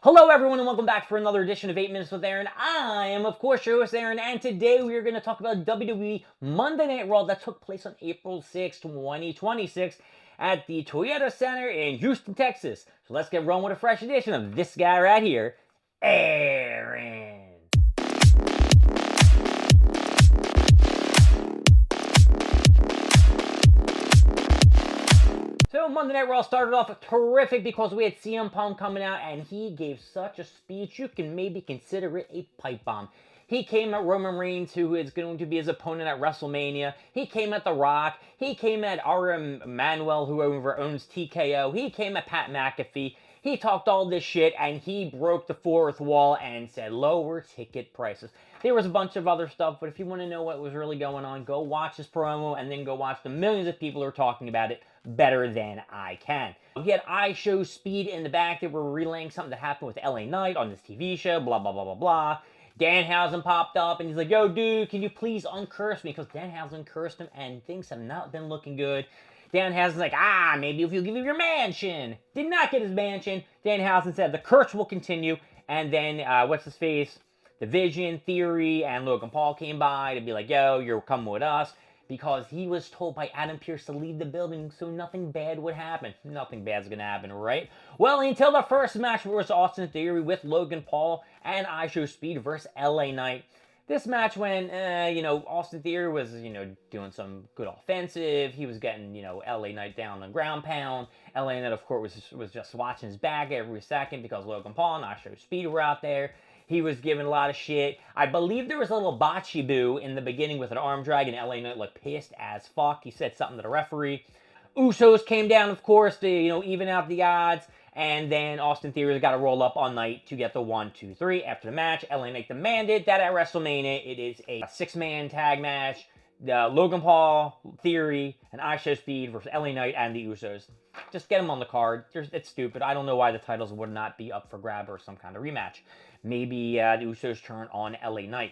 Hello, everyone, and welcome back for another edition of 8 Minutes with Aaron. I am, of course, your host, Aaron, and today we are going to talk about WWE Monday Night Raw that took place on April 6, 2026 at the Toyota Center in Houston, Texas. So let's get rolling with a fresh edition of this guy right here, Aaron. So Monday Night Raw started off terrific because we had CM Punk coming out and he gave such a speech you can maybe consider it a pipe bomb. He came at Roman Reigns, who is going to be his opponent at WrestleMania. He came at The Rock. He came at RM Manuel, who owns TKO. He came at Pat McAfee. He talked all this shit and he broke the fourth wall and said lower ticket prices. There was a bunch of other stuff, but if you want to know what was really going on, go watch this promo and then go watch the millions of people who are talking about it better than I can. We had IShowSpeed in the back. They were relaying something that happened with LA Knight on this TV show, blah, blah, blah, blah, blah. Danhausen popped up and he's like, yo, dude, can you please uncurse me? Because Danhausen cursed him and things have not been looking good. Danhausen's like, maybe if you give him your mansion. Did not get his mansion. Danhausen said the curse will continue. And then, what's his face? The Vision, Theory, and Logan Paul came by to be like, yo, you're coming with us. Because he was told by Adam Pearce to leave the building so nothing bad would happen. Nothing bad's gonna happen, right? Well, until the first match was Austin Theory with Logan Paul and IShowSpeed versus LA Knight. This match when, Austin Theory was, doing some good offensive. He was getting, LA Knight down on ground pound. LA Knight, of course, was just watching his back every second because Logan Paul and IShowSpeed were out there. He was giving a lot of shit. I believe there was a little botchy boo in the beginning with an arm drag, and LA Knight looked pissed as fuck. He said something to the referee. Usos came down, of course, to even out the odds. And then Austin Theory got to roll up on Knight to get the 1, 2, 3. After the match, LA Knight demanded that at WrestleMania it is a 6-man tag match. Logan Paul, Theory, and IShowSpeed versus LA Knight and the Usos. Just get them on the card. It's stupid. I don't know why the titles would not be up for grab or some kind of rematch. Maybe the Usos turn on LA Knight.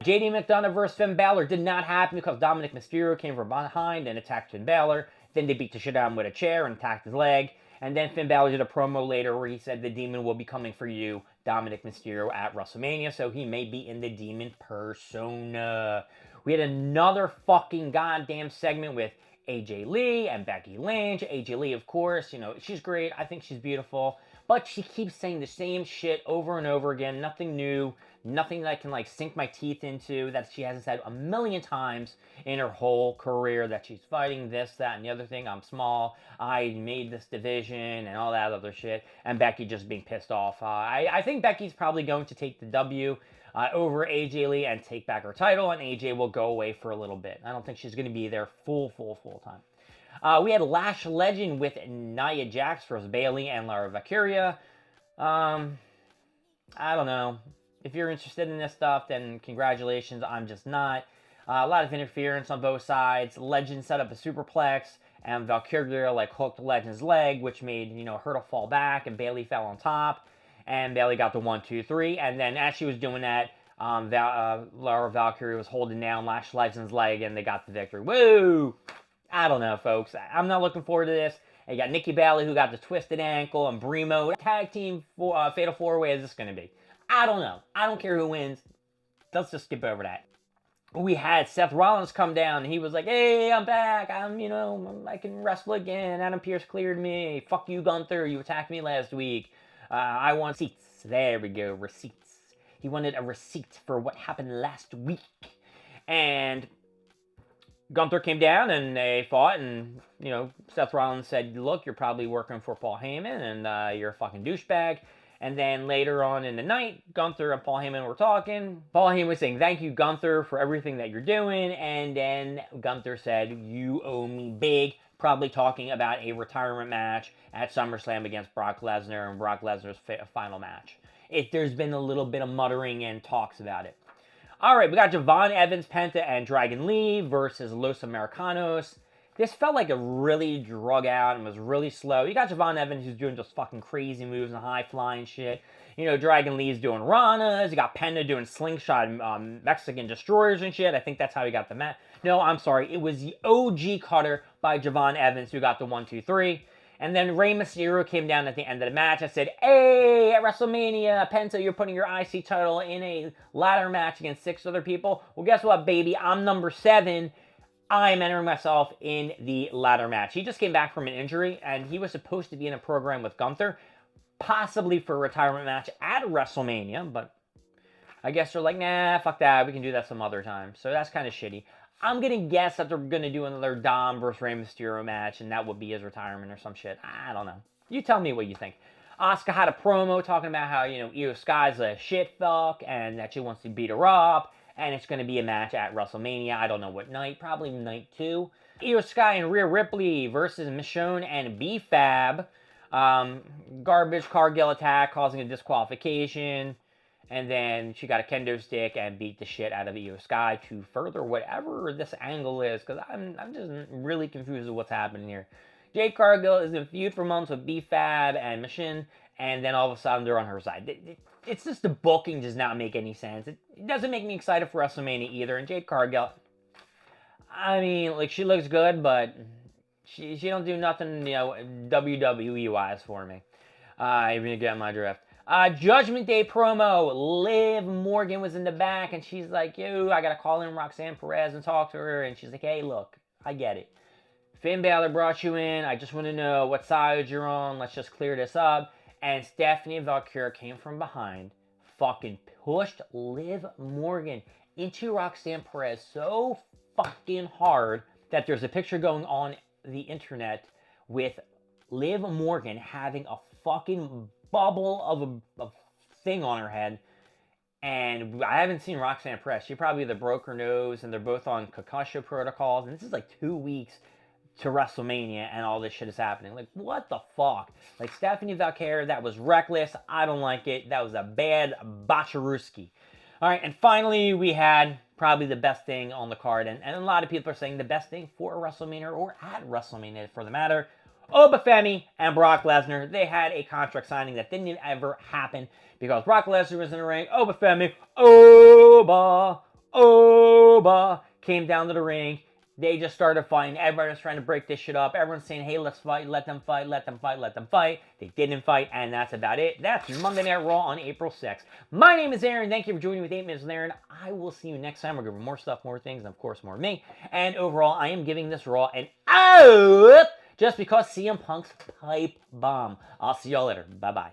JD McDonough versus Finn Balor did not happen because Dominic Mysterio came from behind and attacked Finn Balor. Then they beat the shit out of him with a chair and attacked his leg. And then Finn Balor did a promo later where he said the Demon will be coming for you, Dominic Mysterio, at WrestleMania. So he may be in the Demon persona. We had another fucking goddamn segment with AJ Lee and Becky Lynch. AJ Lee, of course, she's great. I think she's beautiful. But she keeps saying the same shit over and over again. Nothing new. Nothing that I can sink my teeth into that she hasn't said a million times in her whole career, that she's fighting this, that, and the other thing. I'm small. I made this division and all that other shit. And Becky just being pissed off. I think Becky's probably going to take the W over AJ Lee and take back her title, and AJ will go away for a little bit. I don't think she's going to be there full time. We had Lash Legend with Nia Jax versus Bayley and Lara Valkyria. I don't know. If you're interested in this stuff, then congratulations. I'm just not. A lot of interference on both sides. Legend set up a superplex, and Valkyria hooked Legend's leg, which made her to fall back, and Bayley fell on top, and Bayley got the 1, 2, 3, and then as she was doing that, Lara Valkyria was holding down Lash Legend's leg, and they got the victory. Woo! I don't know, folks. I'm not looking forward to this. And you got Nikki Bella, who got the twisted ankle, and Brimo. Tag team fatal 4-way is this going to be? I don't know. I don't care who wins. Let's just skip over that. We had Seth Rollins come down, and he was like, hey, I'm back. I can wrestle again. Adam Pearce cleared me. Fuck you, Gunther. You attacked me last week. I want receipts. There we go, receipts. He wanted a receipt for what happened last week. And Gunther came down and they fought, and Seth Rollins said, look, you're probably working for Paul Heyman, and you're a fucking douchebag. And then later on in the night, Gunther and Paul Heyman were talking. Paul Heyman was saying, thank you, Gunther, for everything that you're doing. And then Gunther said, you owe me big, probably talking about a retirement match at SummerSlam against Brock Lesnar and Brock Lesnar's final match. There's been a little bit of muttering and talks about it. All right, we got Javon Evans, Penta, and Dragon Lee versus Los Americanos. This felt like a really drug out and was really slow. You got Javon Evans, who's doing just fucking crazy moves and high-flying shit. Dragon Lee's doing Ranas. You got Penta doing slingshot Mexican destroyers and shit. I think that's how he got the match. No, I'm sorry. It was the OG cutter by Javon Evans who got the 1, 2, 3. And then Rey Mysterio came down at the end of the match. I said, hey, at WrestleMania, Penta, you're putting your IC title in a ladder match against 6 other people. Well, guess what, baby? I'm number 7. I'm entering myself in the ladder match. He just came back from an injury, and he was supposed to be in a program with Gunther, possibly for a retirement match at WrestleMania, but I guess they're like, nah, fuck that. We can do that some other time. So that's kind of shitty. I'm going to guess that they're going to do another Dom versus Rey Mysterio match, and that would be his retirement or some shit. I don't know. You tell me what you think. Asuka had a promo talking about how, Io Sky's a shit fuck, and that she wants to beat her up, and it's going to be a match at WrestleMania. I don't know what night. Probably night 2. Io Sky and Rhea Ripley versus Michonne and B-Fab. Garbage Cargill attack causing a disqualification. And then she got a kendo stick and beat the shit out of Io Sky to further whatever this angle is, because I'm just really confused with what's happening here. Jade Cargill is in feud for months with B-Fab and Michonne, and then all of a sudden they're on her side. It's just the booking does not make any sense. It doesn't make me excited for WrestleMania either. And Jade Cargill, I mean, like, she looks good, but she don't do nothing, WWE-wise for me. Even to get my drift. Judgment Day promo. Liv Morgan was in the back, and she's like, yo, I got to call in Roxanne Perez and talk to her. And she's like, hey, look, I get it. Finn Balor brought you in. I just want to know what side you're on. Let's just clear this up. And Stephanie Valkyria came from behind, fucking pushed Liv Morgan into Roxanne Perez so fucking hard that there's a picture going on the internet with Liv Morgan having a fucking bubble of a thing on her head. And I haven't seen Roxanne Perez. She probably either broke her nose, and they're both on concussion protocols. And this is like 2 weeks to WrestleMania, and all this shit is happening. Like, what the fuck? Like, Stephanie Valkyria, that was reckless. I don't like it. That was a bad botcheruski. All right, and finally, we had probably the best thing on the card, and a lot of people are saying the best thing for WrestleMania, or at WrestleMania for the matter. Oba Femi and Brock Lesnar, they had a contract signing that didn't ever happen because Brock Lesnar was in the ring. Oba Femi, Oba, came down to the ring. They just started fighting. Everybody was trying to break this shit up. Everyone's saying, hey, let's fight, let them fight, let them fight, let them fight. They didn't fight, and that's about it. That's Monday Night Raw on April 6th. My name is Aaron. Thank you for joining me with 8 Minutes with Aaron. I will see you next time. We're going to more stuff, more things, and of course, more of me. And overall, I am giving this Raw an out just because CM Punk's pipe bomb. I'll see y'all later. Bye-bye.